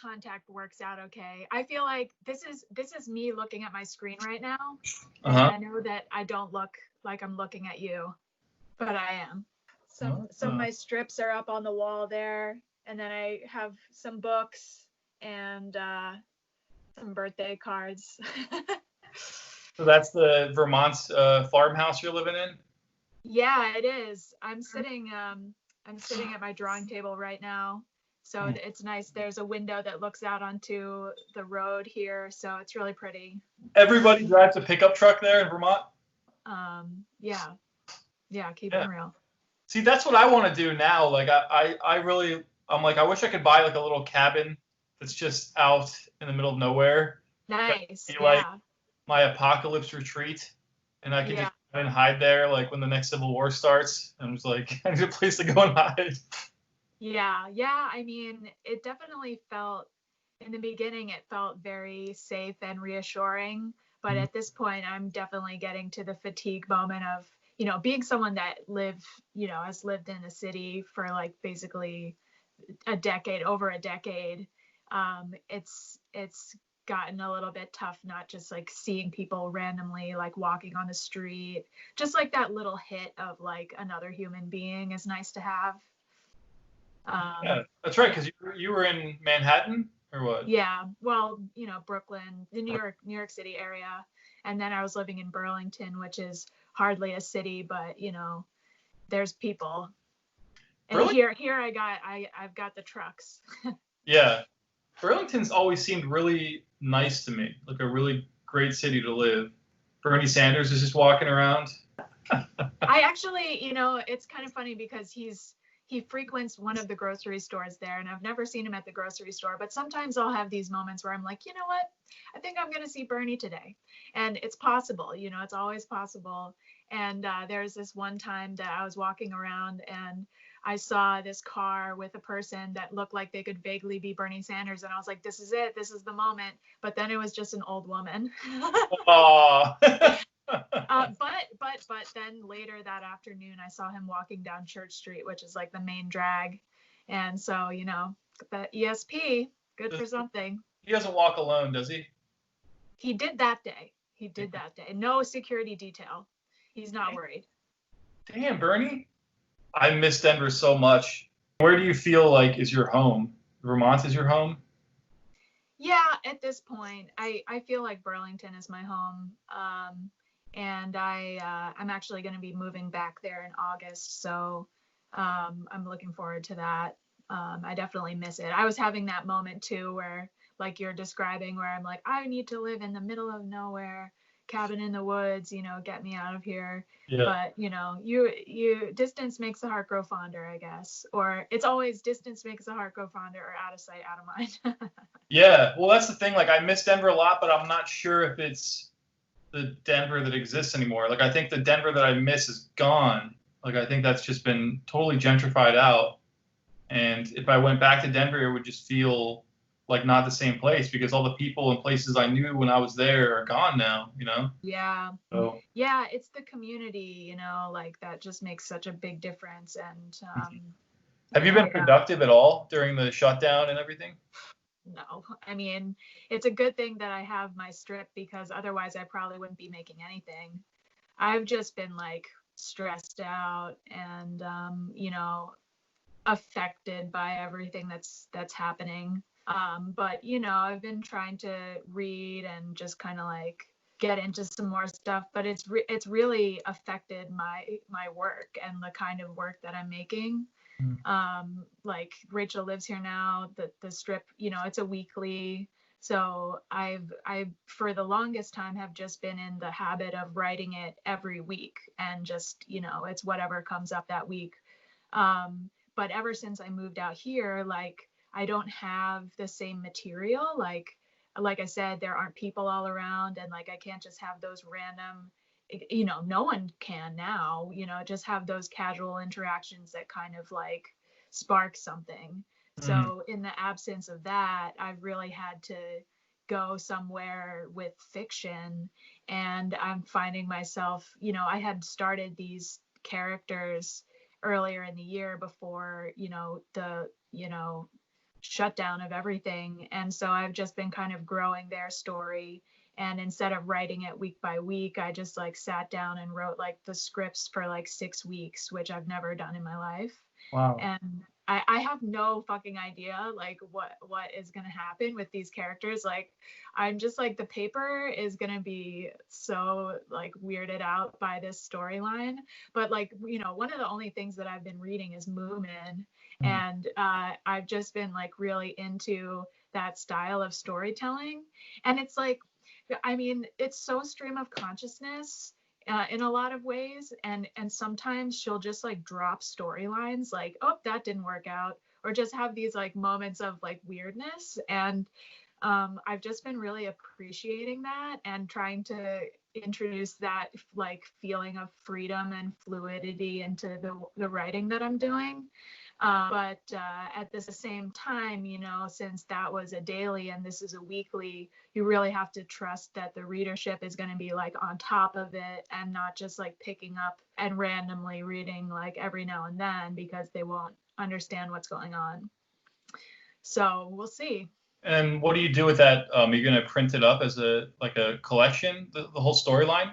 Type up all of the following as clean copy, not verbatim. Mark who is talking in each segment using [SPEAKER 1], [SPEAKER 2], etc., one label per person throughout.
[SPEAKER 1] contact works out okay. I feel like this is me looking at my screen right now, and
[SPEAKER 2] Uh-huh.
[SPEAKER 1] I know that I don't look like I'm looking at you, but I am. Some of
[SPEAKER 2] Uh-huh.
[SPEAKER 1] my strips are up on the wall there, and then I have some books and some birthday cards.
[SPEAKER 2] So that's the Vermont's farmhouse you're living in?
[SPEAKER 1] Yeah, it is. I'm sitting at my drawing table right now. So
[SPEAKER 2] Hmm.
[SPEAKER 1] it's nice. There's a window that looks out onto the road here, so it's really pretty.
[SPEAKER 2] Everybody drives a pickup truck there in Vermont?
[SPEAKER 1] Yeah. Yeah, keeping
[SPEAKER 2] Yeah.
[SPEAKER 1] it real.
[SPEAKER 2] See, that's what I want to do now. Like I really I'm like I wish I could buy like a little cabin that's just out in the middle of nowhere. That
[SPEAKER 1] Nice.
[SPEAKER 2] would be like
[SPEAKER 1] Yeah.
[SPEAKER 2] my apocalypse retreat, and I could
[SPEAKER 1] Yeah.
[SPEAKER 2] just go and hide there like when the next Civil War starts. And it's like I need a place to go and hide.
[SPEAKER 1] Yeah. Yeah. I mean, it definitely felt in the beginning, it felt very safe and reassuring. But
[SPEAKER 2] Mhm.
[SPEAKER 1] at this point, I'm definitely getting to the fatigue moment of, being someone that has lived in a city for like basically over a decade. It's gotten a little bit tough, not just like seeing people randomly like walking on the street, just like that little hit of like another human being is nice to have.
[SPEAKER 2] Yeah,
[SPEAKER 1] Um,
[SPEAKER 2] that's right.
[SPEAKER 1] yeah.
[SPEAKER 2] Because you were in Manhattan or what?
[SPEAKER 1] Yeah, well, Brooklyn, the New York City area, and then I was living in Burlington, which is hardly a city, but there's people. And
[SPEAKER 2] Burlington.
[SPEAKER 1] here I've got the trucks.
[SPEAKER 2] Yeah, Burlington's always seemed really nice to me. Like a really great city to live. Bernie Sanders is just walking around.
[SPEAKER 1] I actually, it's kind of funny because he frequents one of the grocery stores there, and I've never seen him at the grocery store, but sometimes I'll have these moments where I'm like, you know what? I think I'm going to see Bernie today. And it's possible, it's always possible. And there's this one time that I was walking around and I saw this car with a person that looked like they could vaguely be Bernie Sanders. And I was like, this is it. This is the moment. But then it was just an old woman.
[SPEAKER 2] Aw.
[SPEAKER 1] But then later that afternoon, I saw him walking down Church Street, which is like the main drag, and so the ESP, good for something.
[SPEAKER 2] He doesn't walk alone, does he?
[SPEAKER 1] He did that day. He did that day. No security detail. He's not worried.
[SPEAKER 2] Damn, Bernie. I miss Denver so much. Where do you feel like is your home? Vermont is your home?
[SPEAKER 1] Yeah, at this point, I feel like Burlington is my home. And I'm actually going to be moving back there in August, so I'm looking forward to that. I definitely miss it. I was having that moment too, where like you're describing, where I'm like, I need to live in the middle of nowhere, cabin in the woods, get me out of here.
[SPEAKER 2] Yeah.
[SPEAKER 1] But you distance makes the heart grow fonder, I guess, or it's always distance makes the heart grow fonder, or out of sight, out of mind.
[SPEAKER 2] Yeah. Well, that's the thing. Like, I miss Denver a lot, but I'm not sure if it's the Denver that exists anymore. Like, I think the Denver that I miss is gone. Like, I think that's just been totally gentrified out. And if I went back to Denver, it would just feel like not the same place because all the people and places I knew when I was there are gone now, you know?
[SPEAKER 1] Yeah.
[SPEAKER 2] So,
[SPEAKER 1] Yeah, it's the community, like that just makes such a big difference. And
[SPEAKER 2] have you been productive at all during the shutdown and everything?
[SPEAKER 1] no, I mean, it's a good thing that I have my strip, because otherwise I probably wouldn't be making anything. I've just been like stressed out and affected by everything that's happening. But I've been trying to read and just kind of like get into some more stuff, but it's really affected my work and the kind of work that I'm making. Like Rachel Lives Here Now, the strip, it's a weekly. So I for the longest time have just been in the habit of writing it every week, and just, it's whatever comes up that week. But ever since I moved out here, like I don't have the same material. Like I said, there aren't people all around, and like I can't just have those random, no one can now, just have those casual interactions that kind of like spark something.
[SPEAKER 2] Mm.
[SPEAKER 1] So in the absence of that, I've really had to go somewhere with fiction. And I'm finding myself, I had started these characters earlier in the year before, the shutdown of everything. And so I've just been kind of growing their story. And instead of writing it week by week, I just like sat down and wrote like the scripts for like 6 weeks, which I've never done in my life.
[SPEAKER 2] Wow.
[SPEAKER 1] And I have no fucking idea like what is gonna happen with these characters. Like I'm just like the paper is gonna be so like weirded out by this storyline. But like, you know, one of the only things that I've been reading is Moomin. And I've just been like really into that style of storytelling. And it's like, I mean, it's so stream of consciousness in a lot of ways, and sometimes she'll just like drop storylines like, oh, that didn't work out, or just have these like moments of like weirdness. And I've just been really appreciating that and trying to introduce that like feeling of freedom and fluidity into the writing that I'm doing. But at the same time, you know, since that was a daily and this is a weekly, you really have to trust that the readership is going to be like on top of it and not just like picking up and randomly reading like every now and then, because they won't understand what's going on. So we'll see.
[SPEAKER 2] And what do you do with that? Are you going to print it up as a collection, the whole storyline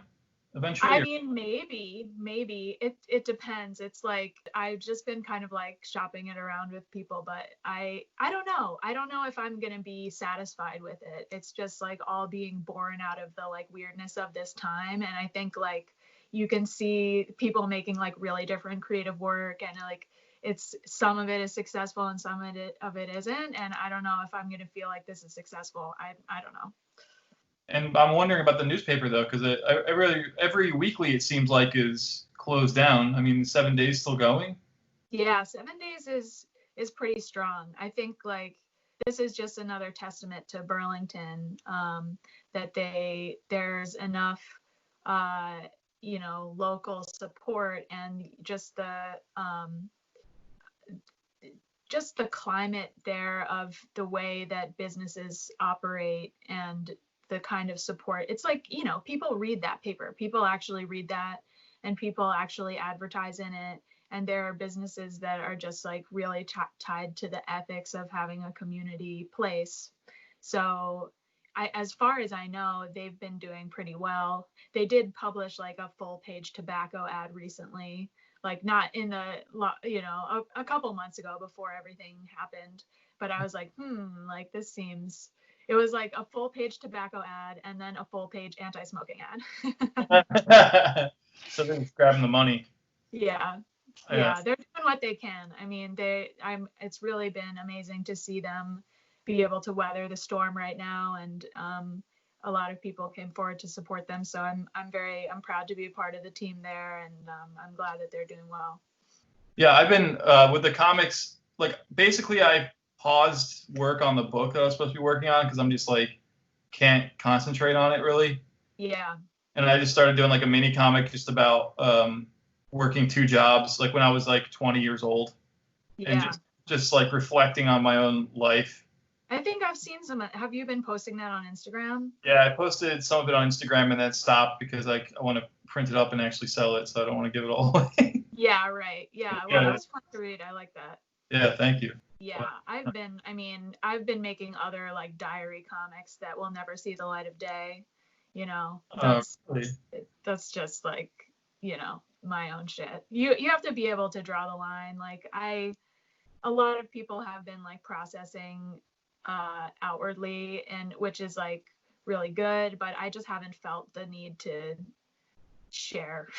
[SPEAKER 2] eventually?
[SPEAKER 1] I mean, maybe it depends. It's like I've just been kind of like shopping it around with people, but I don't know. I don't know if I'm gonna be satisfied with it. It's just like all being born out of the like weirdness of this time, and I think like you can see people making like really different creative work, and like it's some of it is successful and some of it isn't, and I don't know if I'm gonna feel like this is successful. I don't know.
[SPEAKER 2] And I'm wondering about the newspaper though, because every weekly it seems like is closed down. I mean, 7 days still going.
[SPEAKER 1] Yeah, 7 days is pretty strong. I think like this is just another testament to Burlington, that there's enough you know, local support, and just the climate there of the way that businesses operate and the kind of support. It's like, you know, people read that paper, people actually read that, and people actually advertise in it. And there are businesses that are just like really tied to the ethics of having a community place. So as far as I know, they've been doing pretty well. They did publish like a full page tobacco ad recently, like not in the, you know, a couple months ago before everything happened. But I was like, like this seems, it was like a full page tobacco ad and then a full page anti-smoking ad.
[SPEAKER 2] So they're just grabbing the money.
[SPEAKER 1] Yeah. Yeah, they're doing what they can. I mean, it's really been amazing to see them be able to weather the storm right now, and a lot of people came forward to support them. So I'm proud to be a part of the team there, and I'm glad that they're doing well.
[SPEAKER 2] Yeah, I've been with the comics. Like basically, I paused work on the book that I was supposed to be working on because I'm just like can't concentrate on it really.
[SPEAKER 1] Yeah.
[SPEAKER 2] And I just started doing like a mini comic just about working 2 jobs, like when I was like 20 years old,
[SPEAKER 1] Yeah.
[SPEAKER 2] and just like reflecting on my own life.
[SPEAKER 1] I think I've seen some. Have you been posting that on Instagram?
[SPEAKER 2] Yeah, I posted some of it on Instagram and then stopped because I want to print it up and actually sell it, so I don't want to give it all away.
[SPEAKER 1] Yeah, right. Yeah, well, that was fun to read. I like that.
[SPEAKER 2] Yeah, thank you.
[SPEAKER 1] Yeah, I've been making other like diary comics that will never see the light of day. You know, that's just like, you know, my own shit. You have to be able to draw the line. Like a lot of people have been like processing outwardly, and which is like really good, but I just haven't felt the need to share.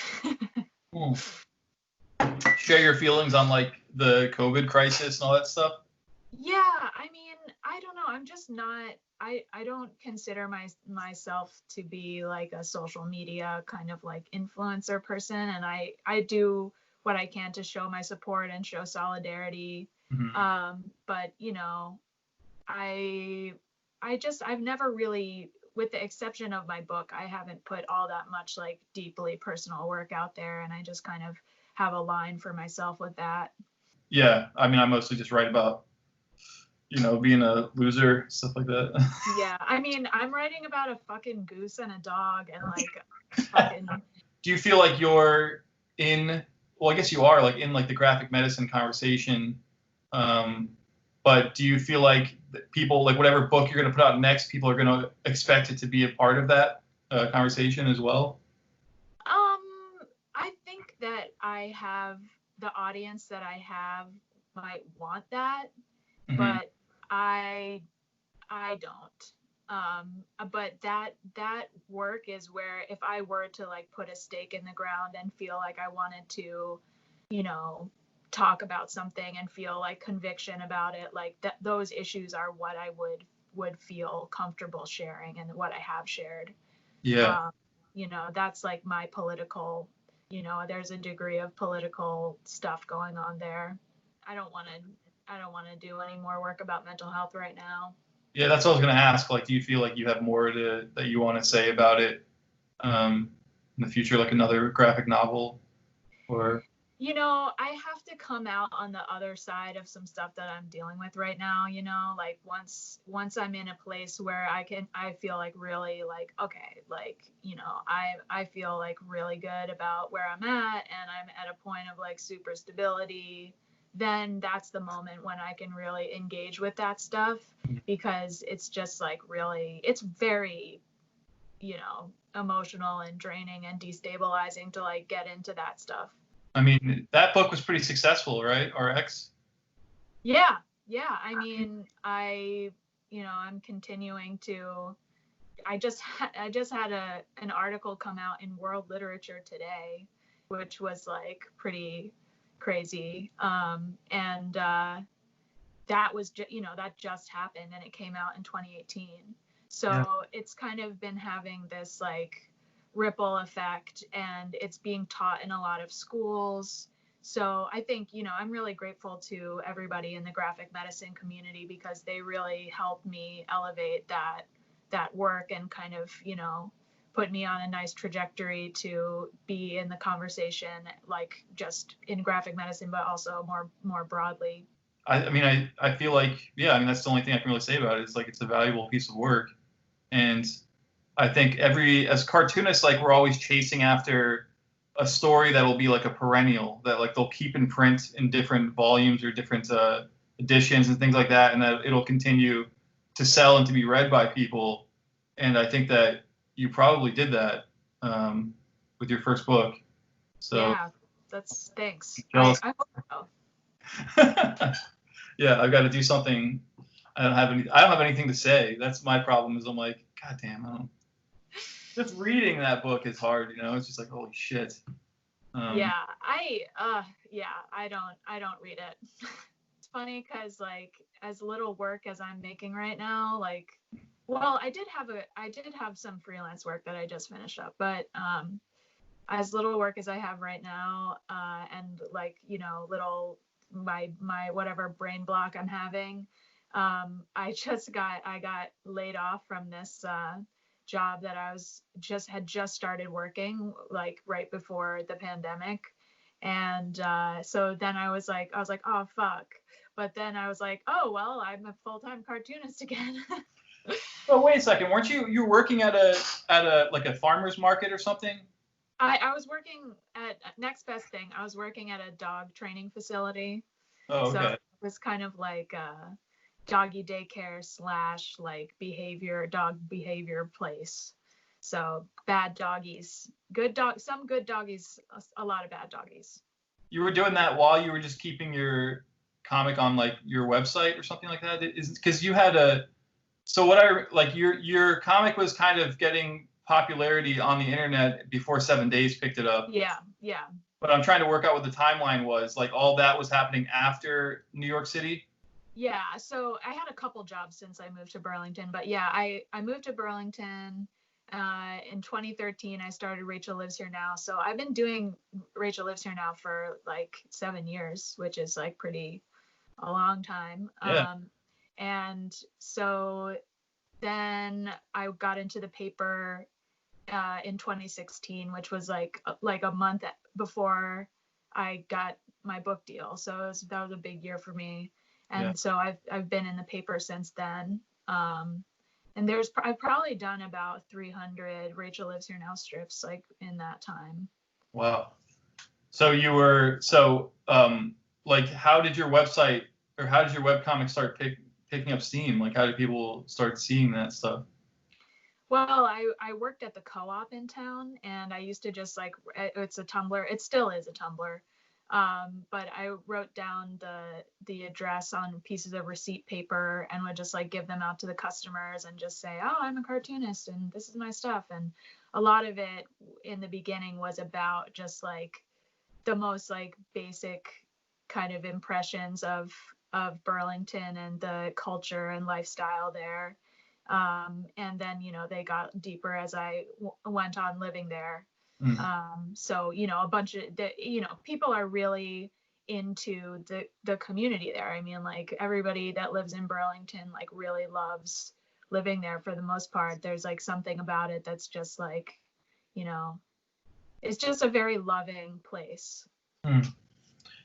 [SPEAKER 2] Share your feelings on like the COVID crisis and all that stuff.
[SPEAKER 1] Yeah, I mean, I don't know. I'm just not. I don't consider myself to be like a social media kind of like influencer person, and I do what I can to show my support and show solidarity.
[SPEAKER 2] Mm-hmm.
[SPEAKER 1] But you know, I've never really, with the exception of my book, I haven't put all that much like deeply personal work out there, and I just kind of have a line for myself with that.
[SPEAKER 2] Yeah, I mean, I mostly just write about, you know, being a loser, stuff like that.
[SPEAKER 1] Yeah, I mean, I'm writing about a fucking goose and a dog, and like fucking.
[SPEAKER 2] Do you feel like you're in? Well, I guess you are like in like the graphic medicine conversation. But do you feel like people, like whatever book you're going to put out next, people are going to expect it to be a part of that conversation as well?
[SPEAKER 1] I think that I have the audience that I have might want that,
[SPEAKER 2] Mm-hmm.
[SPEAKER 1] but I don't. But that work is where if I were to like put a stake in the ground and feel like I wanted to, you know, talk about something and feel like conviction about it, like those issues are what I would feel comfortable sharing and what I have shared.
[SPEAKER 2] Yeah.
[SPEAKER 1] Um, that's like my political, there's a degree of political stuff going on there. I don't want to do any more work about mental health right now.
[SPEAKER 2] Yeah, that's what I was going to ask. Like, do you feel like you have more that you want to say about it in the future, like another graphic novel, or?
[SPEAKER 1] I have to come out on the other side of some stuff that I'm dealing with right now, like once I'm in a place where I feel like really like, okay, like, I feel like really good about where I'm at and I'm at a point of like super stability, then that's the moment when I can really engage with that stuff, because it's just like really, it's very, emotional and draining and destabilizing to like get into that stuff.
[SPEAKER 2] I mean, that book was pretty successful, right? RX.
[SPEAKER 1] Yeah. I mean, I'm continuing to. I just had an article come out in World Literature today, which was like pretty crazy. And that was that just happened, and it came out in 2018. So
[SPEAKER 2] Yeah.
[SPEAKER 1] it's kind of been having this like ripple effect, and it's being taught in a lot of schools. So I think, I'm really grateful to everybody in the graphic medicine community, because they really helped me elevate that work and kind of, put me on a nice trajectory to be in the conversation, like just in graphic medicine, but also more broadly.
[SPEAKER 2] I mean, I feel like, yeah, I mean, that's the only thing I can really say about it. It's like it's a valuable piece of work. And I think as cartoonists, like we're always chasing after a story that will be like a perennial, that like they'll keep in print in different volumes or different editions and things like that, and that it'll continue to sell and to be read by people. And I think that you probably did that with your first book. So
[SPEAKER 1] Yeah, that's thanks.
[SPEAKER 2] jealous.
[SPEAKER 1] I hope so.
[SPEAKER 2] Yeah, I've got to do something. I don't have anything to say. That's my problem. Is I'm like, God damn, just reading that book is hard. It's just like, holy shit.
[SPEAKER 1] Yeah, I don't read it. It's funny because like as little work as I'm making right now, like, well, I did have some freelance work that I just finished up, but as little work as I have right now, and like, little my whatever brain block I'm having, I got laid off from this job that I had just started working like right before the pandemic. And so then I was like, oh fuck. But then I was like, oh well, I'm a full-time cartoonist again.
[SPEAKER 2] Oh, wait a second. Weren't you were working at a like a farmer's market or something?
[SPEAKER 1] I was working at next best thing. I was working at a dog training facility.
[SPEAKER 2] Oh,
[SPEAKER 1] So
[SPEAKER 2] okay.
[SPEAKER 1] it was kind of like a doggy daycare / like dog behavior place. So bad doggies, some good doggies, a lot of bad doggies.
[SPEAKER 2] You were doing that while you were just keeping your comic on like your website or something like that? Is because you had so what I like your comic was kind of getting popularity on the internet before 7 Days picked it up.
[SPEAKER 1] Yeah.
[SPEAKER 2] But I'm trying to work out what the timeline was. Like all that was happening after New York City.
[SPEAKER 1] Yeah, so I had a couple jobs since I moved to Burlington, but yeah, I moved to Burlington in 2013. I started Rachel Lives Here Now. So I've been doing Rachel Lives Here Now for like 7 years, which is like pretty a long time.
[SPEAKER 2] Yeah.
[SPEAKER 1] And so then I got into the paper in 2016, which was like a month before I got my book deal. So that was a big year for me. And
[SPEAKER 2] Yeah.
[SPEAKER 1] so I've been in the paper since then. And I've probably done about 300 Rachel Lives Here Now strips like in that time.
[SPEAKER 2] Wow. So you were like how did your website or how did your webcomic start picking up steam? Like, how did people start seeing that stuff?
[SPEAKER 1] Well, I worked at the co-op in town, and I used to just like, it's a Tumblr. It still is a Tumblr. But I wrote down the address on pieces of receipt paper and would just like give them out to the customers and just say, oh, I'm a cartoonist and this is my stuff. And a lot of it in the beginning was about just like the most like basic kind of impressions of Burlington and the culture and lifestyle there. And then, you know, they got deeper as I went on living there. So, you know, a bunch of you know, people are really into the community there. I mean, like everybody that lives in Burlington, like really loves living there for the most part. There's like something about it that's just like, you know, it's just a very loving place.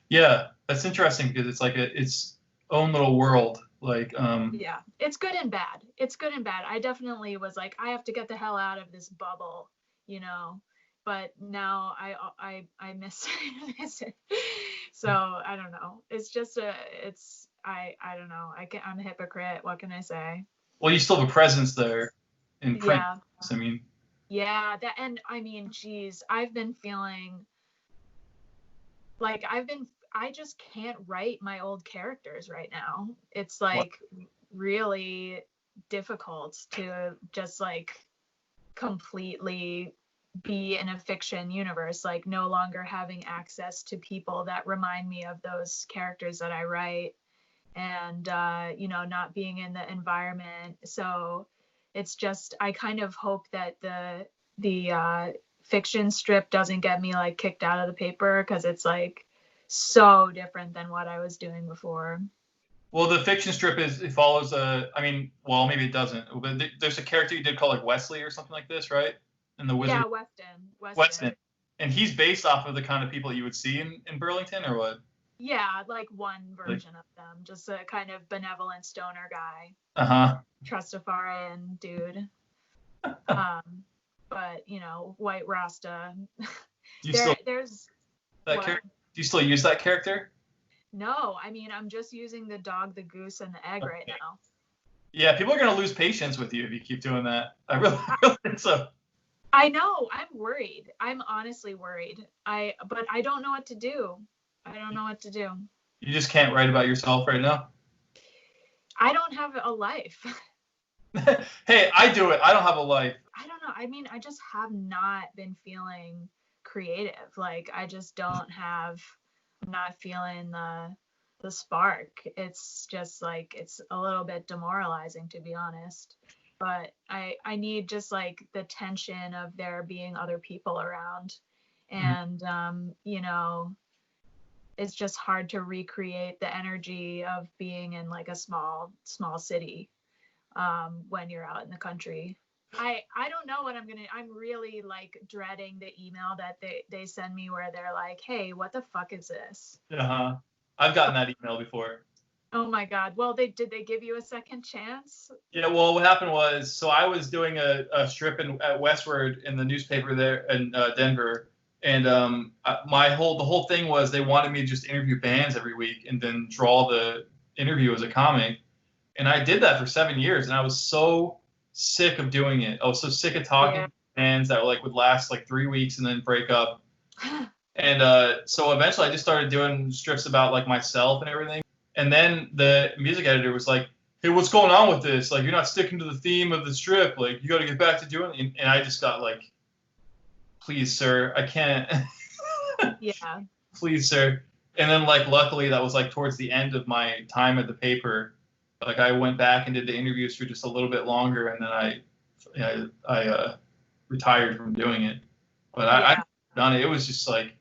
[SPEAKER 2] Yeah, that's interesting because it's like its own little world. Like,
[SPEAKER 1] yeah, it's good and bad. It's good and bad. I definitely was like, I have to get the hell out of this bubble, you know. But now I miss miss it. So I don't know. It's just I don't know. I'm a hypocrite. What can I say?
[SPEAKER 2] Well, you still have a presence there in print.
[SPEAKER 1] Yeah.
[SPEAKER 2] I mean.
[SPEAKER 1] Yeah, that, and I mean, geez, I've been feeling like I just can't write my old characters right now. It's like really difficult to just like completely be in a fiction universe, like no longer having access to people that remind me of those characters that I write, and you know, not being in the environment. So it's just, I kind of hope that the fiction strip doesn't get me like kicked out of the paper, because it's like so different than what I was doing before.
[SPEAKER 2] Well, the fiction strip it follows I mean, well, maybe it doesn't, but there's a character you did called like Wesley or something like this, right? In the Wizard.
[SPEAKER 1] Yeah,
[SPEAKER 2] Weston. And he's based off of the kind of people you would see in Burlington, or what?
[SPEAKER 1] Yeah, like one version of them, just a kind of benevolent stoner guy. Trustafarian dude. But you know, white Rasta. There's
[SPEAKER 2] that character? Do you still use that character?
[SPEAKER 1] No, I mean, I'm just using the dog, the goose, and the egg right now.
[SPEAKER 2] Yeah, people are gonna lose patience with you if you keep doing that. I really think so.
[SPEAKER 1] I know. I'm worried. I'm honestly worried. But I don't know what to do. I don't know what to do.
[SPEAKER 2] You just can't write about yourself right now?
[SPEAKER 1] I don't have a life.
[SPEAKER 2] Hey, I do it. I don't have a life.
[SPEAKER 1] I don't know. I mean, I just have not been feeling creative. Like, I just don't have, I'm not feeling the spark. It's just like, it's a little bit demoralizing, to be honest. But I need just like the tension of there being other people around. And, you know, it's just hard to recreate the energy of being in like a small city when you're out in the country. I don't know what I'm really like dreading the email that they send me where they're like, hey, what the fuck is this?
[SPEAKER 2] I've gotten that email before.
[SPEAKER 1] Oh my God. Well, did they give you a second chance?
[SPEAKER 2] Yeah, well, what happened was, so I was doing a strip at Westward in the newspaper there in Denver, and the whole thing was they wanted me to just interview bands every week and then draw the interview as a comic. And I did that for 7 years, and I was so sick of doing it. I was so sick of talking to bands that would last like 3 weeks and then break up. And so eventually I just started doing strips about like myself and everything. And then the music editor was like, hey, what's going on with this? Like, you're not sticking to the theme of the strip. Like, you got to get back to doing it. And I just got like, please, sir, I can't.
[SPEAKER 1] Yeah.
[SPEAKER 2] Please, sir. And then like, luckily that was like towards the end of my time at the paper. Like, I went back and did the interviews for just a little bit longer, and then I retired from doing it. But I've done it. It was just like,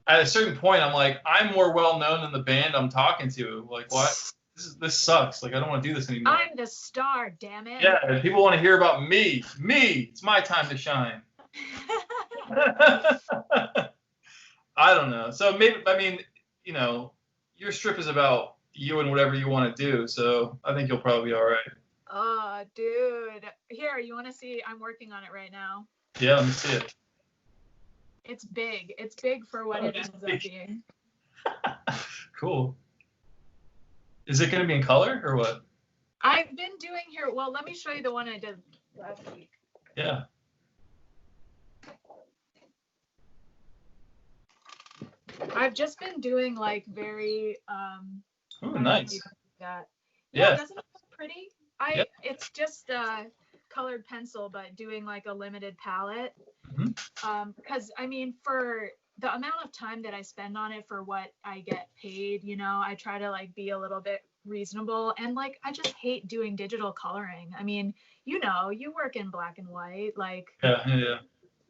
[SPEAKER 2] at a certain point, I'm like, I'm more well known than the band I'm talking to. Like, what? This sucks. Like, I don't want to do this anymore.
[SPEAKER 1] I'm the star, damn it.
[SPEAKER 2] Yeah, people want to hear about me. Me. It's my time to shine. I don't know. So maybe, I mean, you know, your strip is about you and whatever you want to do. So I think you'll probably be all right.
[SPEAKER 1] Oh, dude. Here, you want to see? I'm working on it right now.
[SPEAKER 2] Yeah, let me see it.
[SPEAKER 1] It's big. It's big for what it ends up being.
[SPEAKER 2] Cool. Is it going to be in color or what?
[SPEAKER 1] I've been doing here. Well, let me show you the one I did last week.
[SPEAKER 2] Yeah.
[SPEAKER 1] I've just been doing like very
[SPEAKER 2] Oh,
[SPEAKER 1] I don't know if
[SPEAKER 2] nice.
[SPEAKER 1] you can see that.
[SPEAKER 2] Yeah.
[SPEAKER 1] Yeah, doesn't it look pretty?
[SPEAKER 2] Yep.
[SPEAKER 1] It's just colored pencil, but doing like a limited palette. Because I mean, for the amount of time that I spend on it for what I get paid, you know, I try to like be a little bit reasonable. And like, I just hate doing digital coloring. I mean, you know, you work in black and white. Like,
[SPEAKER 2] Yeah.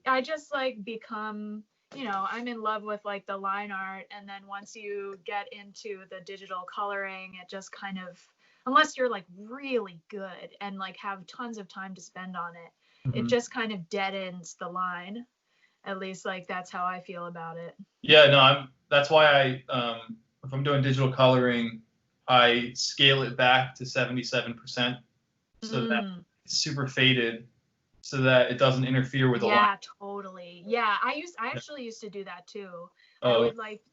[SPEAKER 1] I just like become, you know, I'm in love with like the line art. And then once you get into the digital coloring, it just kind of, unless you're like really good and like have tons of time to spend on it, it just kind of deadens the line. At least like that's how I feel about it.
[SPEAKER 2] Yeah, no, that's why if I'm doing digital coloring, I scale it back to 77% so that it's super faded so that it doesn't interfere with the line.
[SPEAKER 1] Yeah, totally. Yeah, I actually used to do that too. I would like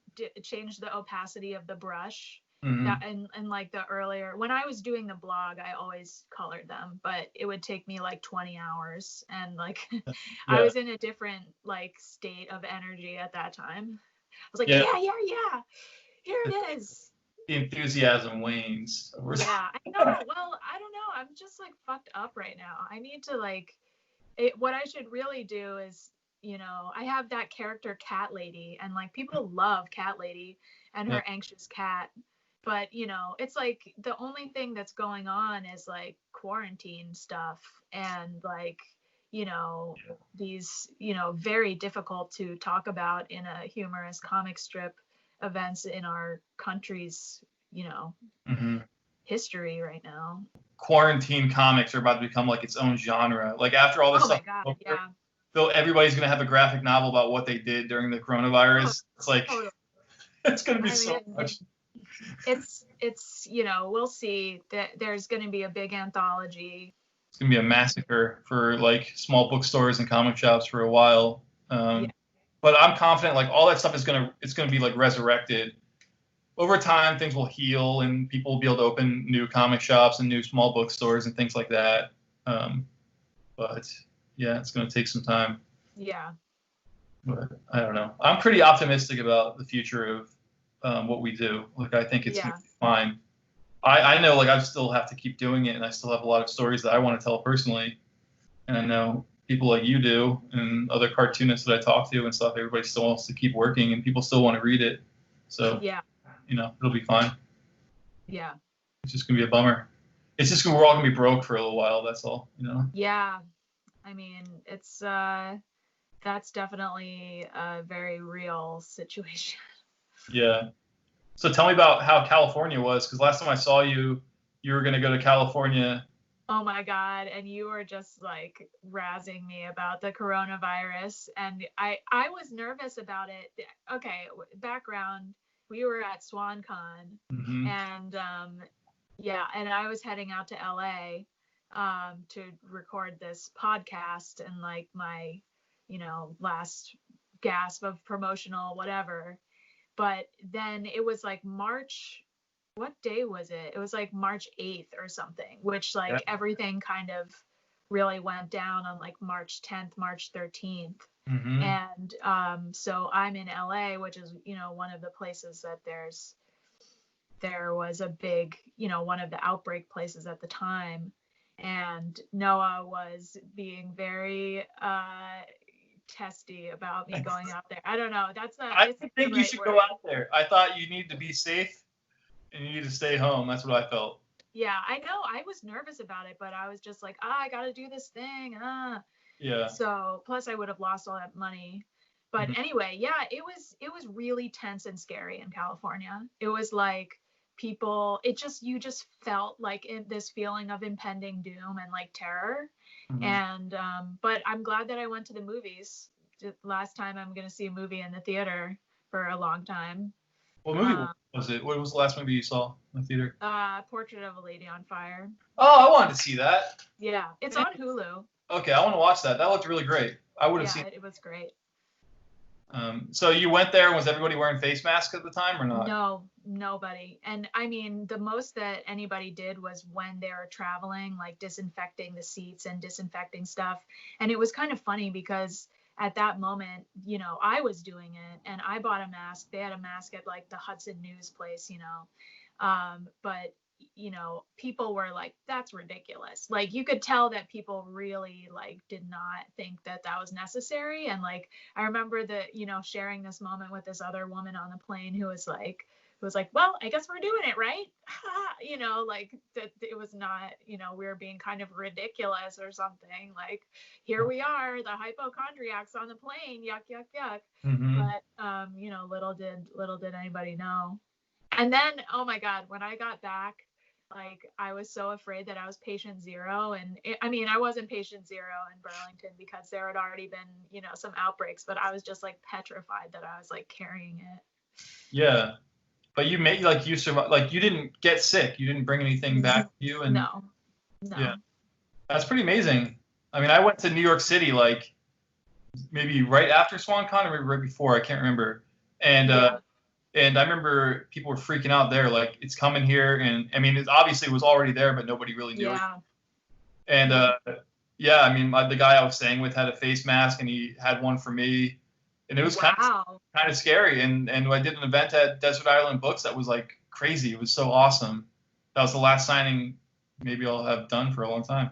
[SPEAKER 1] change the opacity of the brush. That and like the earlier when I was doing the blog, I always colored them, but it would take me like 20 hours and like I was in a different like state of energy at that time. I was like, yeah, here it is.
[SPEAKER 2] The enthusiasm wanes.
[SPEAKER 1] Yeah, I know. Well, I don't know. I'm just like fucked up right now. I need to like what I should really do is, you know, I have that character Cat Lady, and like people love Cat Lady and her anxious cat, but you know, it's like the only thing that's going on is like quarantine stuff and like, you know, these, you know, very difficult to talk about in a humorous comic strip events in our country's, you know, history right now.
[SPEAKER 2] Quarantine comics are about to become like its own genre. Like after all this stuff, everybody's gonna have a graphic novel about what they did during the coronavirus. It's like it's gonna be so much.
[SPEAKER 1] It's you know, we'll see that there's gonna be a big anthology.
[SPEAKER 2] It's gonna be a massacre for like small bookstores and comic shops for a while. But I'm confident like all that stuff is gonna be like resurrected. Over time, things will heal and people will be able to open new comic shops and new small bookstores and things like that. But yeah, it's going to take some time.
[SPEAKER 1] Yeah.
[SPEAKER 2] But I don't know. I'm pretty optimistic about the future of what we do. Like, I think it's going to be fine. I know, like, I still have to keep doing it, and I still have a lot of stories that I want to tell personally. And I know people like you do and other cartoonists that I talk to and stuff, everybody still wants to keep working, and people still want to read it. So, you know, it'll be fine.
[SPEAKER 1] Yeah.
[SPEAKER 2] It's just going to be a bummer. It's just we're all going to be broke for a little while, that's all, you know?
[SPEAKER 1] Yeah. I mean, it's that's definitely a very real situation.
[SPEAKER 2] Yeah. So tell me about how California was, because last time I saw you, you were going to go to California.
[SPEAKER 1] Oh my God. And you were just like razzing me about the coronavirus. And I was nervous about it. Okay, background. We were at SwanCon and and I was heading out to LA to record this podcast and like my, you know, last gasp of promotional whatever. But then it was like March, what day was it? It was like March 8th or something, which like everything kind of really went down on like March 10th, March 13th. And so I'm in LA, which is, you know, one of the places that there was a big, you know, one of the outbreak places at the time. And Noah was being very testy about me going out there. I don't know.
[SPEAKER 2] I think you should go out there. I thought you need to be safe and you need to stay home. That's what I felt.
[SPEAKER 1] Yeah, I know. I was nervous about it, but I was just like, I got to do this thing.
[SPEAKER 2] Yeah.
[SPEAKER 1] So plus I would have lost all that money. But anyway, yeah, it was really tense and scary in California. It was like people, you just felt like this feeling of impending doom and like terror. And but I'm glad that I went to the movies. Last time I'm going to see a movie in the theater for a long time.
[SPEAKER 2] What movie was it? What was the last movie you saw in the theater?
[SPEAKER 1] Portrait of a Lady on Fire.
[SPEAKER 2] Oh, I wanted to see that.
[SPEAKER 1] Yeah, it's on Hulu.
[SPEAKER 2] Okay, I want to watch that. That looked really great. I would have seen it.
[SPEAKER 1] It was great.
[SPEAKER 2] So you went there. Was everybody wearing face masks at the time or not?
[SPEAKER 1] nobody. And I mean, the most that anybody did was when they were traveling, like disinfecting the seats and disinfecting stuff. And it was kind of funny because at that moment, you know, I was doing it and I bought a mask. They had a mask at like the Hudson News place, you know. But you know, people were like, that's ridiculous. Like you could tell that people really like did not think that that was necessary. And like I remember that, you know, sharing this moment with this other woman on the plane who was like, well, I guess we're doing it, right? You know, like that it was not, you know, we were being kind of ridiculous or something. Like here we are, the hypochondriacs on the plane, yuck, yuck, yuck.
[SPEAKER 2] Mm-hmm.
[SPEAKER 1] But you know, little did anybody know. And then, oh my God, when I got back, like I was so afraid that I was patient zero. And I mean, I wasn't patient zero in Burlington because there had already been, you know, some outbreaks, but I was just like petrified that I was like carrying it.
[SPEAKER 2] Yeah. But you made like you survived. Like you didn't get sick. You didn't bring anything back with you. And
[SPEAKER 1] No.
[SPEAKER 2] yeah, that's pretty amazing. I mean, I went to New York City like maybe right after SwanCon or maybe right before. I can't remember. And
[SPEAKER 1] Yeah.
[SPEAKER 2] and I remember people were freaking out there, like it's coming here. And I mean, it obviously was already there, but nobody really knew it.
[SPEAKER 1] Yeah.
[SPEAKER 2] And yeah, I mean, the guy I was staying with had a face mask, and he had one for me, and it was
[SPEAKER 1] Wow.
[SPEAKER 2] kind of scary. And I did an event at Desert Island Books that was like crazy. It was so awesome. That was the last signing maybe I'll have done for a long time.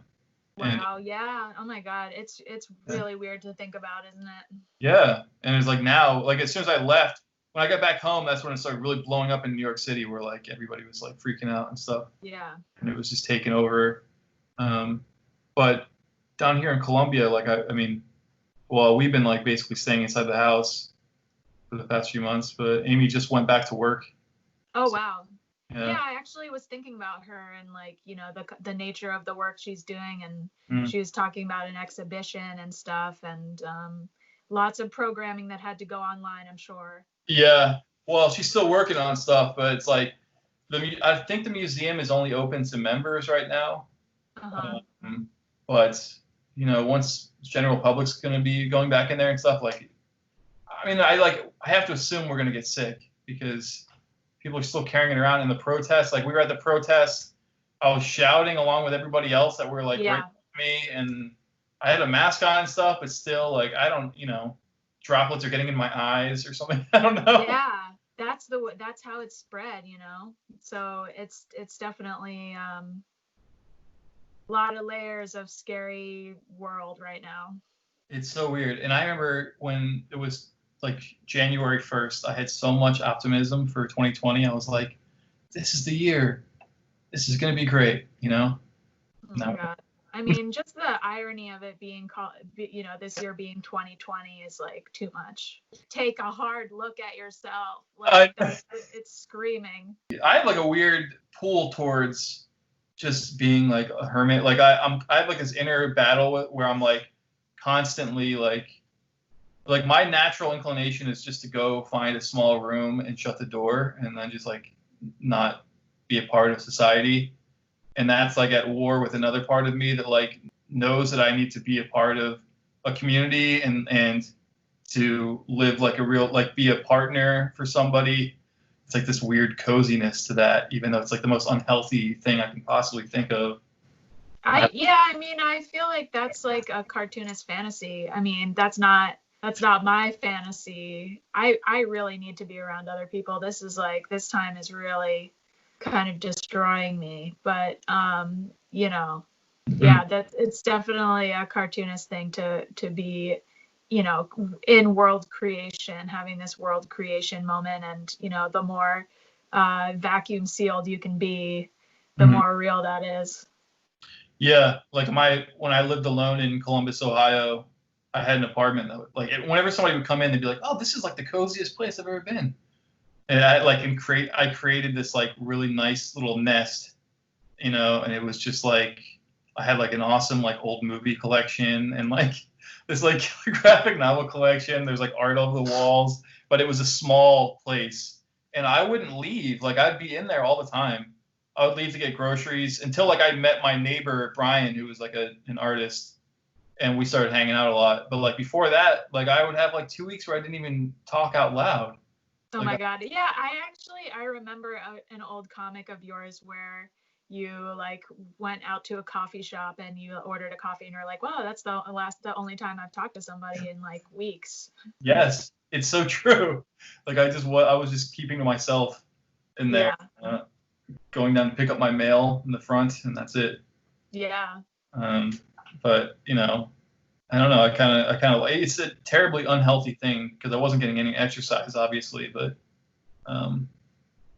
[SPEAKER 2] And
[SPEAKER 1] Wow. Yeah. Oh my God. It's really weird to think about, isn't it?
[SPEAKER 2] yeah, and it's like now, like as soon as I left, when I got back home, that's when it started really blowing up in New York City, where like everybody was like freaking out and stuff,
[SPEAKER 1] Yeah.
[SPEAKER 2] and it was just taking over. But down here in Colombia, like I mean, well, we've been like basically staying inside the house for the past few months, but Amy just went back to work.
[SPEAKER 1] Oh,
[SPEAKER 2] So,
[SPEAKER 1] wow. Yeah,
[SPEAKER 2] yeah.
[SPEAKER 1] I actually was thinking about her and like, you know, the nature of the work she's doing, and
[SPEAKER 2] Mm.
[SPEAKER 1] she was talking about an exhibition and stuff, and lots of programming that had to go online, I'm sure.
[SPEAKER 2] Yeah. Well, she's still working on stuff, but it's like I think the museum is only open to members right now.
[SPEAKER 1] Uh-huh.
[SPEAKER 2] But you know, once general public's going to be going back in there and stuff, like, I mean, I have to assume we're going to get sick because people are still carrying it around in the protest. Like we were at the protest, I was shouting along with everybody else that were like right
[SPEAKER 1] Yeah.
[SPEAKER 2] next to me, and I had a mask on and stuff, but still, like, I don't, you know, droplets are getting in my eyes or something. I don't know.
[SPEAKER 1] Yeah. That's how it's spread, you know. So it's definitely a lot of layers of scary world right now.
[SPEAKER 2] It's so weird. And I remember when it was like January 1st, I had so much optimism for 2020. I was like, this is the year. This is going to be great, you know?
[SPEAKER 1] Oh my
[SPEAKER 2] No.
[SPEAKER 1] God. I mean, just the irony of it being called, you know, this year being 2020 is like too much. Take a hard look at yourself.
[SPEAKER 2] I,
[SPEAKER 1] Like it's screaming.
[SPEAKER 2] I have like a weird pull towards just being like a hermit. Like I have like this inner battle where I'm like constantly like my natural inclination is just to go find a small room and shut the door and then just like not be a part of society. And that's like at war with another part of me that like knows that I need to be a part of a community and to live like a real, like be a partner for somebody. It's like this weird coziness to that, even though it's like the most unhealthy thing I can possibly think of.
[SPEAKER 1] I mean, I feel like that's like a cartoonist fantasy. I mean, that's not my fantasy. I really need to be around other people. This is like, this time is really kind of destroying me. But you know, yeah, that it's definitely a cartoonist thing to be, you know, in world creation, having this world creation moment. And you know, the more vacuum sealed you can be, the
[SPEAKER 2] Mhm.
[SPEAKER 1] more real that is.
[SPEAKER 2] Yeah, like when I lived alone in Columbus, Ohio, I had an apartment that whenever somebody would come in, they'd be like, "Oh, this is like the coziest place I've ever been." And I created this like really nice little nest, you know, and it was just like I had like an awesome like old movie collection and like this like graphic novel collection. There's like art over the walls, but it was a small place, and I wouldn't leave. Like I'd be in there all the time. I would leave to get groceries until like I met my neighbor Brian, who was like an artist, and we started hanging out a lot. But like before that, like I would have like 2 weeks where I didn't even talk out loud.
[SPEAKER 1] Oh
[SPEAKER 2] Like,
[SPEAKER 1] my God. Yeah, I remember an old comic of yours where you like went out to a coffee shop and you ordered a coffee and you're like, wow, that's the only time I've talked to somebody in like weeks.
[SPEAKER 2] yes, it's so true. Like I was just keeping to myself in there,
[SPEAKER 1] Yeah.
[SPEAKER 2] uh, going down to pick up my mail in the front, and that's it.
[SPEAKER 1] Yeah.
[SPEAKER 2] Um, but I don't know. I kind of, it's a terribly unhealthy thing because I wasn't getting any exercise, obviously. But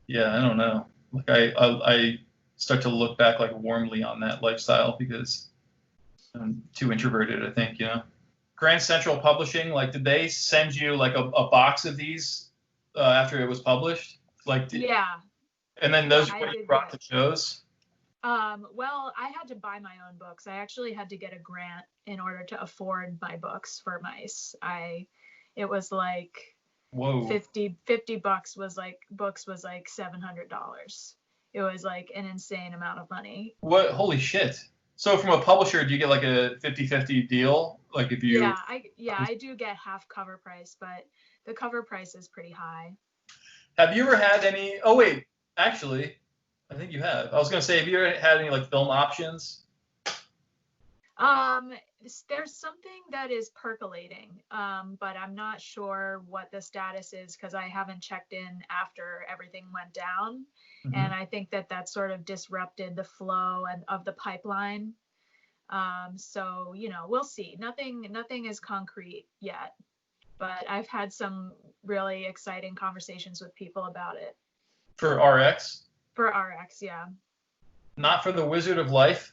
[SPEAKER 2] yeah, I don't know. Like I start to look back like warmly on that lifestyle because I'm too introverted, I think. Grand Central Publishing, like, did they send you like a box of these after it was published? Like,
[SPEAKER 1] Yeah.
[SPEAKER 2] and then
[SPEAKER 1] Yeah,
[SPEAKER 2] those are
[SPEAKER 1] I
[SPEAKER 2] what you
[SPEAKER 1] did
[SPEAKER 2] brought
[SPEAKER 1] get.
[SPEAKER 2] to shows?
[SPEAKER 1] Well, I had to buy my own books. I actually had to get a grant in order to afford my books for mice. It was like
[SPEAKER 2] Whoa.
[SPEAKER 1] 50 bucks was like books was like $700. It was like an insane amount of money.
[SPEAKER 2] What? Holy shit. So from a publisher, do you get like a 50-50 deal? Like if you
[SPEAKER 1] I do get half cover price, but the cover price is pretty high.
[SPEAKER 2] have you ever had any? Oh wait, actually, I think you have. I was gonna say, have you ever had any like film options?
[SPEAKER 1] Um, there's something that is percolating, but I'm not sure what the status is because I haven't checked in after everything went down,
[SPEAKER 2] Mm-hmm.
[SPEAKER 1] and I think that that sort of disrupted the flow and of the pipeline. So we'll see. Nothing is concrete yet, but I've had some really exciting conversations with people about it.
[SPEAKER 2] For RX,
[SPEAKER 1] For RX, yeah.
[SPEAKER 2] not for the Wizard of Life.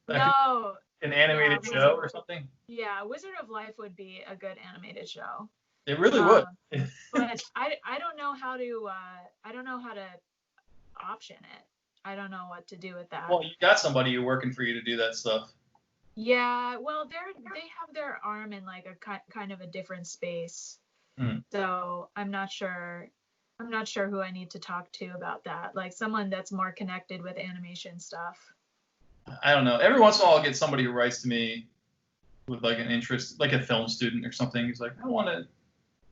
[SPEAKER 2] That could
[SPEAKER 1] No,
[SPEAKER 2] be an
[SPEAKER 1] yeah,
[SPEAKER 2] animated show or something.
[SPEAKER 1] yeah, Wizard of Life would be a good animated show.
[SPEAKER 2] It really would.
[SPEAKER 1] Um, but I don't know how to I don't know how to option it. I don't know what to do with that.
[SPEAKER 2] Well, you got somebody working for you to do that stuff.
[SPEAKER 1] Yeah, well, they have their arm in like a kind of a different space.
[SPEAKER 2] Hmm.
[SPEAKER 1] So I'm not sure. I'm not sure who I need to talk to about that. Like someone that's more connected with animation stuff.
[SPEAKER 2] I don't know. Every once in a while, I'll get somebody who writes to me with like an interest, like a film student or something. He's like, I want to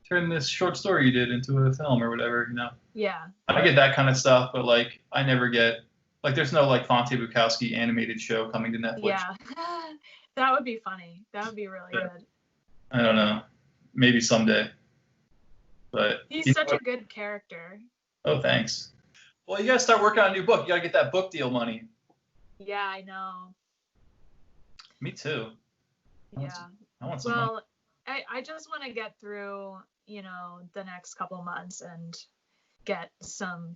[SPEAKER 2] turn this short story you did into a film or whatever.
[SPEAKER 1] Yeah.
[SPEAKER 2] I get that kind of stuff, but like I never get like there's no like Fonte Bukowski animated show coming to Netflix.
[SPEAKER 1] Yeah. That would be funny. That would be really good.
[SPEAKER 2] I don't know. Maybe someday. But
[SPEAKER 1] He's such a good character.
[SPEAKER 2] oh, thanks. Well, you gotta start working on a new book. You gotta get that book deal money.
[SPEAKER 1] Yeah, I know.
[SPEAKER 2] Me too.
[SPEAKER 1] Yeah.
[SPEAKER 2] I want some money.
[SPEAKER 1] Well, I just want to get through, the next couple months and get some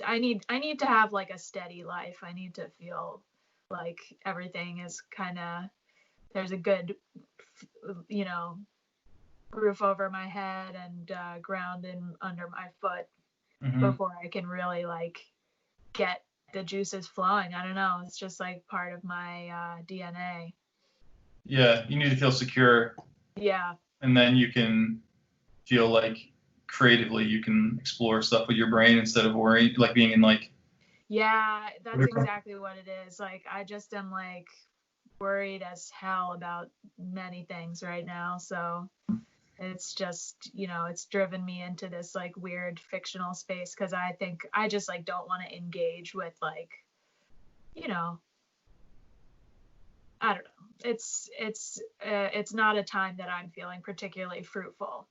[SPEAKER 1] I need to have like a steady life. I need to feel like everything is kind of there's a good roof over my head and ground under my foot before I can really like get the juices flowing. I don't know. It's just like part of my DNA.
[SPEAKER 2] Yeah, you need to feel secure.
[SPEAKER 1] Yeah.
[SPEAKER 2] And then you can feel like creatively you can explore stuff with your brain instead of worrying, like being in like.
[SPEAKER 1] Yeah, that's exactly what it is. Like I just am like worried as hell about many things right now. So it's just, it's driven me into this like weird fictional space because I think I just like don't want to engage with like, I don't know. It's not a time that I'm feeling particularly fruitful.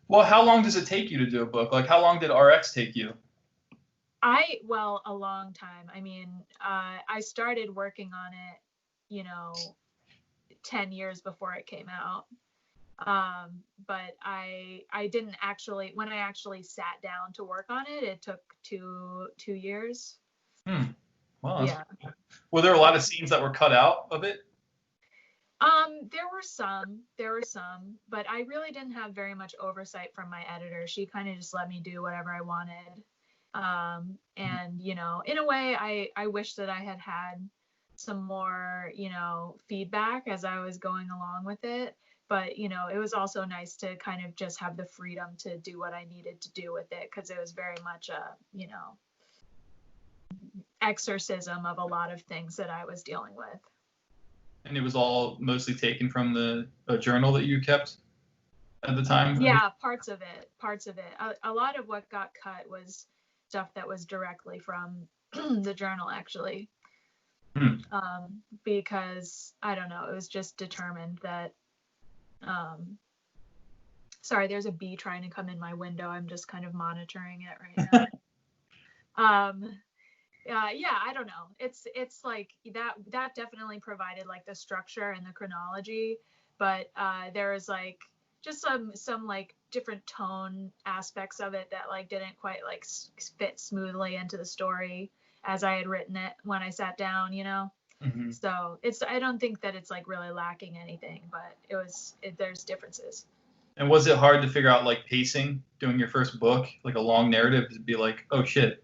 [SPEAKER 2] Well, how long does it take you to do a book? Like how long did RX take you?
[SPEAKER 1] Well, a long time. I mean, I started working on it, 10 years before it came out. But I didn't actually, when I actually sat down to work on it, it took two years.
[SPEAKER 2] Well,
[SPEAKER 1] yeah.
[SPEAKER 2] Were there a lot of scenes that were cut out of it?
[SPEAKER 1] There were some, but I really didn't have very much oversight from my editor. She kind of just let me do whatever I wanted. And, in a way, I wish that I had some more, feedback as I was going along with it. But, it was also nice to kind of just have the freedom to do what I needed to do with it because it was very much a, exorcism of a lot of things that I was dealing with.
[SPEAKER 2] And it was all mostly taken from a journal that you kept? at the time?
[SPEAKER 1] Yeah, parts of it. A lot of what got cut was stuff that was directly from the journal, actually.
[SPEAKER 2] Hmm.
[SPEAKER 1] Because I don't know, it was just determined that. Sorry, there's a bee trying to come in my window. I'm just kind of monitoring it right now. Yeah, I don't know. It's like that definitely provided like the structure and the chronology, but there was like just some like different tone aspects of it that like didn't quite like fit smoothly into the story as I had written it when I sat down, you know.
[SPEAKER 2] Mm-hmm.
[SPEAKER 1] So I don't think that it's like really lacking anything, but there's differences.
[SPEAKER 2] And was it hard to figure out like pacing doing your first book, like a long narrative, to be like, oh shit,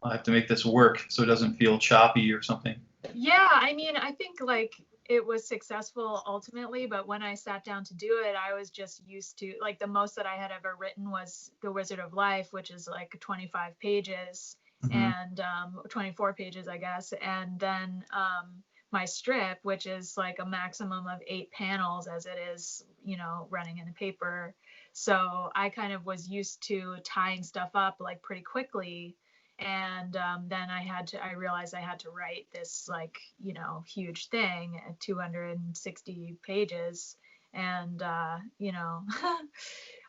[SPEAKER 2] I have to make this work so it doesn't feel choppy or something?
[SPEAKER 1] Yeah, I mean, I think like it was successful ultimately, but when I sat down to do it, I was just used to like the most that I had ever written was The Wizard of Life, which is like 25 pages
[SPEAKER 2] Mm-hmm.
[SPEAKER 1] and 24 pages, I guess. And then my strip, which is like a maximum of 8 panels as it is, you know, running in a paper. So I kind of was used to tying stuff up like pretty quickly, and then I realized I had to write this like, you know, huge thing at 260 pages, and you know,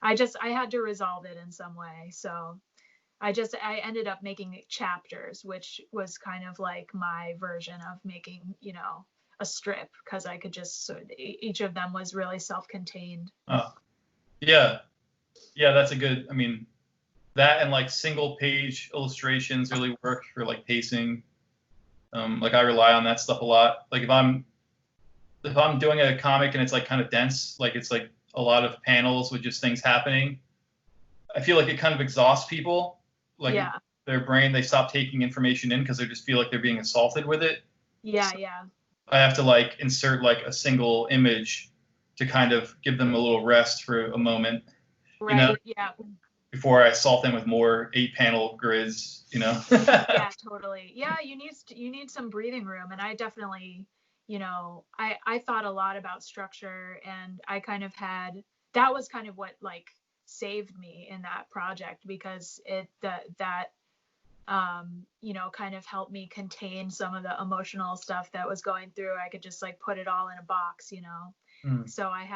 [SPEAKER 1] I had to resolve it in some way. So I ended up making chapters, which was kind of like my version of making, you know, a strip, because I could just, so each of them was really self-contained.
[SPEAKER 2] Oh, yeah, yeah, that's a good. I mean, that and like single page illustrations really work for like pacing. Like I rely on that stuff a lot. Like if I'm doing a comic and it's like kind of dense, like it's like a lot of panels with just things happening, I feel like it kind of exhausts people. Like
[SPEAKER 1] Yeah,
[SPEAKER 2] their brain, they stop taking information in because they just feel like they're being assaulted with it.
[SPEAKER 1] yeah,
[SPEAKER 2] So
[SPEAKER 1] yeah.
[SPEAKER 2] I have to like insert like a single image to kind of give them a little rest for a moment, you know,
[SPEAKER 1] Right, yeah.
[SPEAKER 2] before I assault them with more 8 panel grids, you know.
[SPEAKER 1] Yeah, totally. Yeah, you need some breathing room, and I definitely, you know, I thought a lot about structure, and I kind of had that was kind of what like saved me in that project, because that you know, kind of helped me contain some of the emotional stuff that was going through. I could just like put it all in a box, you know.
[SPEAKER 2] Mm.
[SPEAKER 1] So I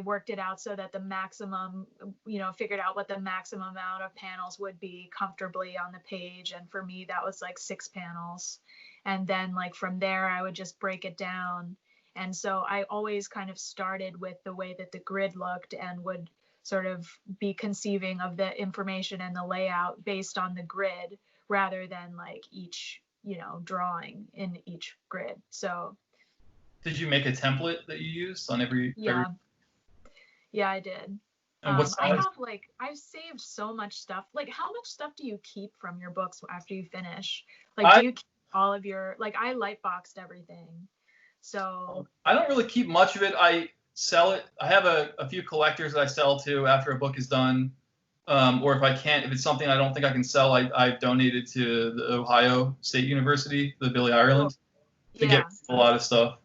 [SPEAKER 1] worked it out so that the maximum, you know, figured out what the maximum amount of panels would be comfortably on the page. And for me, that was like 6 panels. And then like from there, I would just break it down. And so I always kind of started with the way that the grid looked, and would sort of be conceiving of the information and the layout based on the grid, rather than like each, you know, drawing in each grid. So
[SPEAKER 2] Did you make a template that you used on every
[SPEAKER 1] yeah, yeah, I did.
[SPEAKER 2] and what
[SPEAKER 1] I
[SPEAKER 2] size?
[SPEAKER 1] have like, I've saved so much stuff. Like, how much stuff do you keep from your books after you finish? Like, do
[SPEAKER 2] I
[SPEAKER 1] you keep all of your, like, I light boxed everything. So,
[SPEAKER 2] I don't really keep much of it. I sell it. I have a few collectors that I sell to after a book is done. Or if I can't, if it's something I don't think I can sell, I've donated to the Ohio State University, the Billy
[SPEAKER 1] cool.
[SPEAKER 2] Ireland, to get
[SPEAKER 1] Yeah.
[SPEAKER 2] a lot of stuff.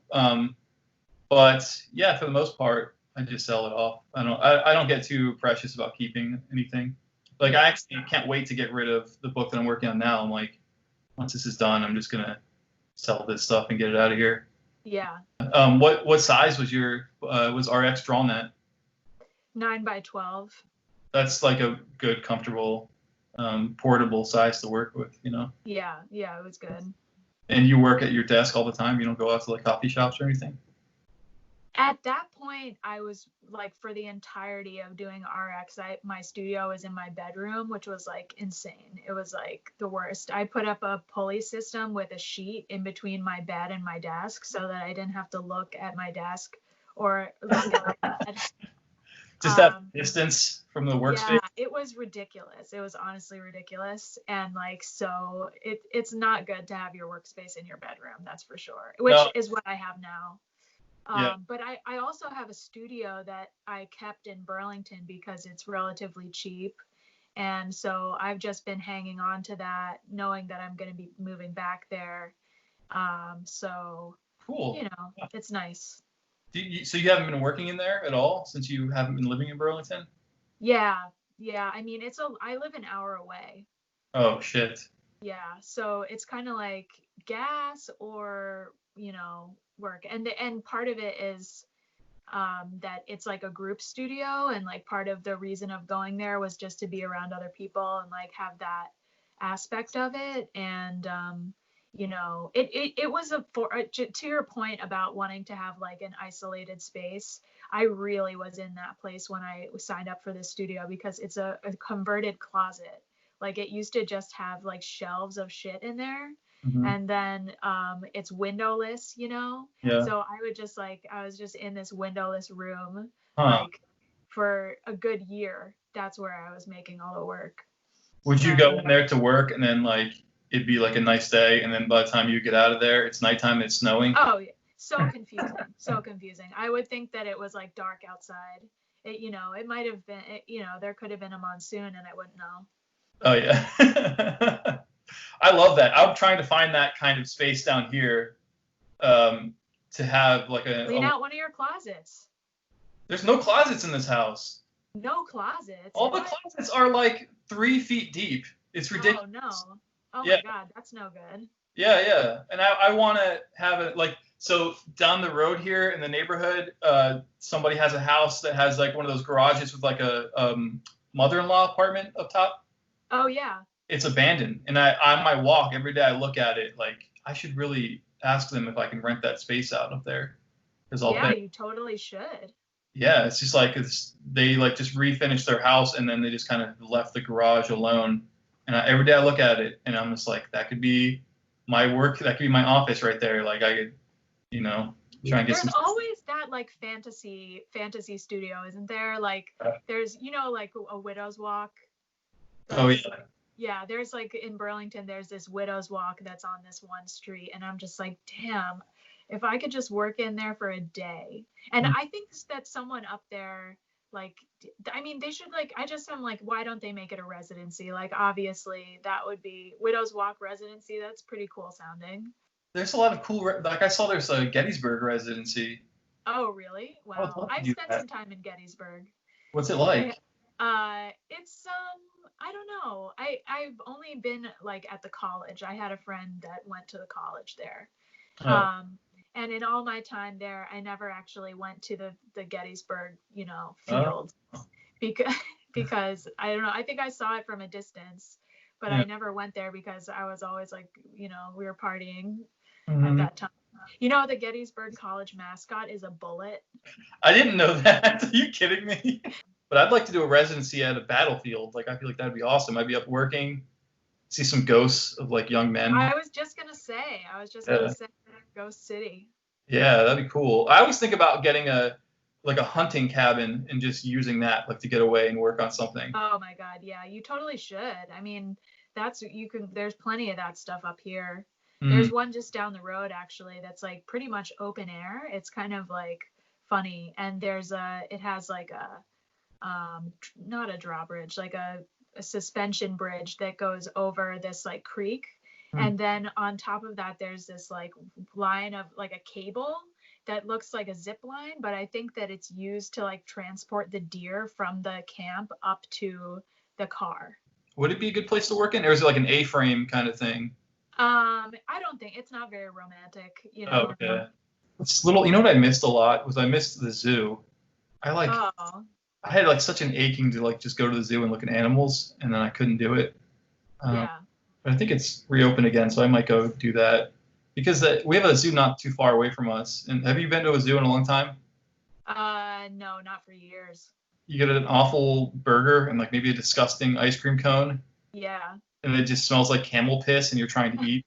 [SPEAKER 2] But yeah, for the most part, I just sell it off. I don't get too precious about keeping anything. Like I
[SPEAKER 1] Yeah.
[SPEAKER 2] actually can't wait to get rid of the book that I'm working on now. I'm like, once this is done, I'm just gonna sell this stuff and get it out of here.
[SPEAKER 1] Yeah.
[SPEAKER 2] What size was your was RX drawn at?
[SPEAKER 1] 9 by 12.
[SPEAKER 2] That's like a good, comfortable, portable size to work with, you know.
[SPEAKER 1] Yeah. Yeah. It was good.
[SPEAKER 2] And you work at your desk all the time. You don't go out to like coffee shops or anything.
[SPEAKER 1] At that point, I was like, for the entirety of doing RX, my studio was in my bedroom, which was like insane. It was like the worst. I put up a pulley system with a sheet in between my bed and my desk, so that I didn't have to look at my desk or look at my bed.
[SPEAKER 2] Just that
[SPEAKER 1] Um,
[SPEAKER 2] distance from the
[SPEAKER 1] yeah,
[SPEAKER 2] workspace.
[SPEAKER 1] it was ridiculous. It was honestly ridiculous. And like, so it's not good to have your workspace in your bedroom, that's for sure, which
[SPEAKER 2] No,
[SPEAKER 1] is what I have now.
[SPEAKER 2] yeah.
[SPEAKER 1] But I also have a studio that I kept in Burlington because it's relatively cheap. And so I've just been hanging on to that, knowing that I'm going to be moving back there. So, you
[SPEAKER 2] Cool.
[SPEAKER 1] know, it's nice.
[SPEAKER 2] So you haven't been working in there at all since you haven't been living in Burlington?
[SPEAKER 1] Yeah, yeah. I mean, I live an hour away.
[SPEAKER 2] Oh shit.
[SPEAKER 1] Yeah, so it's kind of like gas or, work. And part of it is that it's like a group studio, and like part of the reason of going there was just to be around other people and like have that aspect of it. And it was to your point about wanting to have like an isolated space. I really was in that place when I signed up for this studio, because it's a converted closet. Like it used to just have like shelves of shit in there,
[SPEAKER 2] Hmm.
[SPEAKER 1] and then it's windowless,
[SPEAKER 2] Yeah.
[SPEAKER 1] so I was just in this windowless room,
[SPEAKER 2] Huh.
[SPEAKER 1] like for a good year. That's where I was making all the work.
[SPEAKER 2] Would you
[SPEAKER 1] So,
[SPEAKER 2] go in there to work and then like it'd be like a nice day, and then by the time you get out of there, it's nighttime and it's snowing?
[SPEAKER 1] oh, yeah, so confusing, so confusing. I would think that it was like dark outside. It might have been, there could have been a monsoon and I wouldn't know.
[SPEAKER 2] Oh yeah. I love that. I'm trying to find that kind of space down here, to have like
[SPEAKER 1] Clean out one of your closets.
[SPEAKER 2] there's no closets in this house.
[SPEAKER 1] No closets?
[SPEAKER 2] All the
[SPEAKER 1] What?
[SPEAKER 2] closets are like 3 feet deep. It's
[SPEAKER 1] Oh,
[SPEAKER 2] ridiculous.
[SPEAKER 1] no. Oh
[SPEAKER 2] Yeah,
[SPEAKER 1] my God, that's no good.
[SPEAKER 2] yeah, yeah. And I want to have it like, so down the road here in the neighborhood, somebody has a house that has like one of those garages with like a mother-in-law apartment up top.
[SPEAKER 1] Oh, yeah.
[SPEAKER 2] It's abandoned, and I on my walk every day I look at it like I should really ask them if I can rent that space out up there because I'll
[SPEAKER 1] Yeah,
[SPEAKER 2] pay.
[SPEAKER 1] you totally should.
[SPEAKER 2] Yeah, it's just like they like just refinished their house and then they just kind of left the garage alone. And every day I look at it and I'm just like, that could be my work, that could be my office right there. Like I could, you know, try and get
[SPEAKER 1] There's
[SPEAKER 2] some.
[SPEAKER 1] always that like fantasy studio, isn't there? Like there's, like a Widow's Walk.
[SPEAKER 2] Oh
[SPEAKER 1] That's
[SPEAKER 2] yeah.
[SPEAKER 1] Yeah, there's like in Burlington, there's this Widow's Walk that's on this one street, and I'm just like, damn, if I could just work in there for a day. And I think that someone up there, like, I mean, they should like, I'm like, why don't they make it a residency? Like, obviously, that would be Widow's Walk residency. That's pretty cool sounding.
[SPEAKER 2] There's a lot of cool, like I saw there's a Gettysburg residency.
[SPEAKER 1] Oh, really?
[SPEAKER 2] I would
[SPEAKER 1] Wow.
[SPEAKER 2] love to
[SPEAKER 1] I've
[SPEAKER 2] do
[SPEAKER 1] spent
[SPEAKER 2] that.
[SPEAKER 1] some time in Gettysburg.
[SPEAKER 2] What's it
[SPEAKER 1] I
[SPEAKER 2] like?
[SPEAKER 1] It's I don't know. I've only been like at the college. I had a friend that went to the college there.
[SPEAKER 2] Oh,
[SPEAKER 1] And in all my time there, I never actually went to the Gettysburg,
[SPEAKER 2] oh,
[SPEAKER 1] field, because because I don't know. I think I saw it from a distance, but
[SPEAKER 2] yeah.
[SPEAKER 1] I never went there because I was always like, we were partying at
[SPEAKER 2] Mhm.
[SPEAKER 1] that time. The Gettysburg College mascot is a bullet.
[SPEAKER 2] I didn't know that. Are you kidding me? But I'd like to do a residency at a battlefield. Like I feel like that'd be awesome. I'd be up working, see some ghosts of like young men.
[SPEAKER 1] I was just gonna
[SPEAKER 2] Yeah,
[SPEAKER 1] say Ghost City.
[SPEAKER 2] yeah, that'd be cool. I always think about getting a hunting cabin and just using that like to get away and work on something.
[SPEAKER 1] Oh my God, yeah, you totally should. I mean, there's plenty of that stuff up here.
[SPEAKER 2] Mm.
[SPEAKER 1] There's one just down the road actually that's like pretty much open air. It's kind of like funny, and it has like not a drawbridge, like a suspension bridge that goes over this like creek.
[SPEAKER 2] Mm.
[SPEAKER 1] And then on top of that, there's this like line of like a cable that looks like a zip line, but I think that it's used to like transport the deer from the camp up to the car.
[SPEAKER 2] Would it be a good place to work in, or is it like an A-frame kind of thing?
[SPEAKER 1] I don't think it's not very romantic,
[SPEAKER 2] Oh, yeah. It's little. You know what I missed a lot was I missed the zoo. I like
[SPEAKER 1] Oh,
[SPEAKER 2] I had like such an aching to like just go to the zoo and look at animals, and then I couldn't do it. Um,
[SPEAKER 1] yeah.
[SPEAKER 2] but I think it's reopened again, so I might go do that because we have a zoo not too far away from us. And have you been to a zoo in a long time?
[SPEAKER 1] No, not for years.
[SPEAKER 2] You get an awful burger and like maybe a disgusting ice cream cone,
[SPEAKER 1] Yeah.
[SPEAKER 2] and it just smells like camel piss, and you're trying to eat.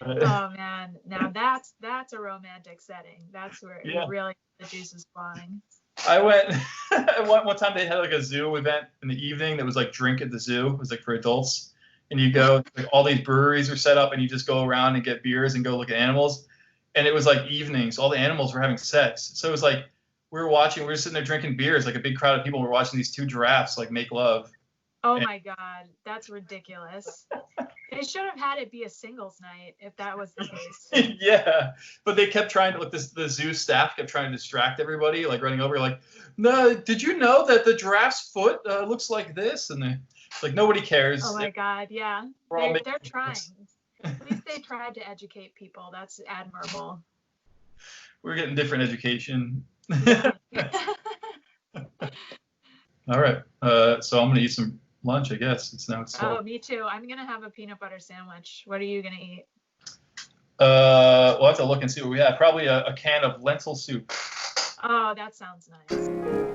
[SPEAKER 1] Oh man, now that's a romantic setting. That's where you
[SPEAKER 2] Yeah.
[SPEAKER 1] really the juice is flowing.
[SPEAKER 2] I went one time. They had like a zoo event in the evening that was like drink at the zoo. It was like for adults, and you go like all these breweries were set up, and you just go around and get beers and go look at animals. And it was like evenings. All the animals were having sex, so it was like we were sitting there drinking beers, like a big crowd of people were watching these two giraffes like make love.
[SPEAKER 1] Oh
[SPEAKER 2] And
[SPEAKER 1] my God, that's ridiculous. They should have had it be a singles night if that was the case.
[SPEAKER 2] Yeah, but they kept trying to, like, the zoo staff kept trying to distract everybody, like running over, like, no, did you know that the giraffe's foot looks like this? And they, like, nobody cares.
[SPEAKER 1] Oh my God, yeah. They're trying. At least they tried to educate people. That's admirable.
[SPEAKER 2] We're getting different education.
[SPEAKER 1] Yeah.
[SPEAKER 2] All right, so I'm gonna eat some lunch, I guess. It's 12.
[SPEAKER 1] Oh, me too. I'm gonna have a peanut butter sandwich. What are you gonna eat?
[SPEAKER 2] We'll have to look and see what we have. Probably a can of lentil soup.
[SPEAKER 1] Oh, that sounds nice.